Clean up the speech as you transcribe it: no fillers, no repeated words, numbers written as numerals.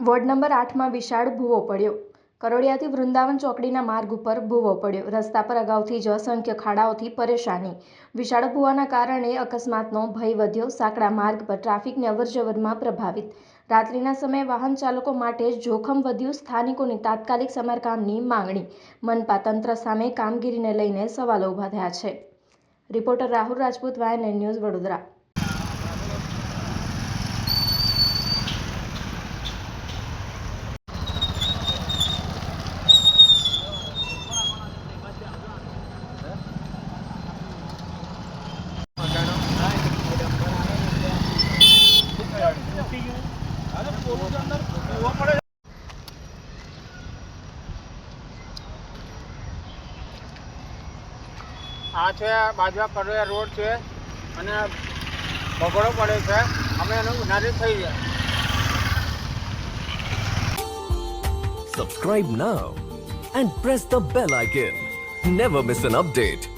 Ward number 8માં વિશાળ ભૂવો પડ્યો. કરોડિયાથી વૃંદાવન ચોકડીના માર્ગ ઉપર ભૂવો પડ્યો. રસ્તા પર અગાઉથી જ અસંખ્ય ખાડાઓથી પરેશાની. વિશાળ ભૂવાના કારણે અકસ્માતનો ભય વધ્યો. સાંકડા માર્ગ પર ટ્રાફિકની અવરજવરમાં પ્રભાવિત. રાત્રિના સમયે વાહન ચાલકો માટે જોખમ વધ્યું. સ્થાનિકોની તાત્કાલિક સમારકામની માંગણી. મનપા તંત્ર સામે કામગીરીને લઈને સવાલો ઊભા થયા છે. Reporter Rahul Rajput, YNN news, Vadodara. આ છે બાજવા કરોડિયા રોડ છે અને બગડો પડે છે. અમે એનું નારી થઈ જાય. Subscribe now and press the bell icon. Never miss an update.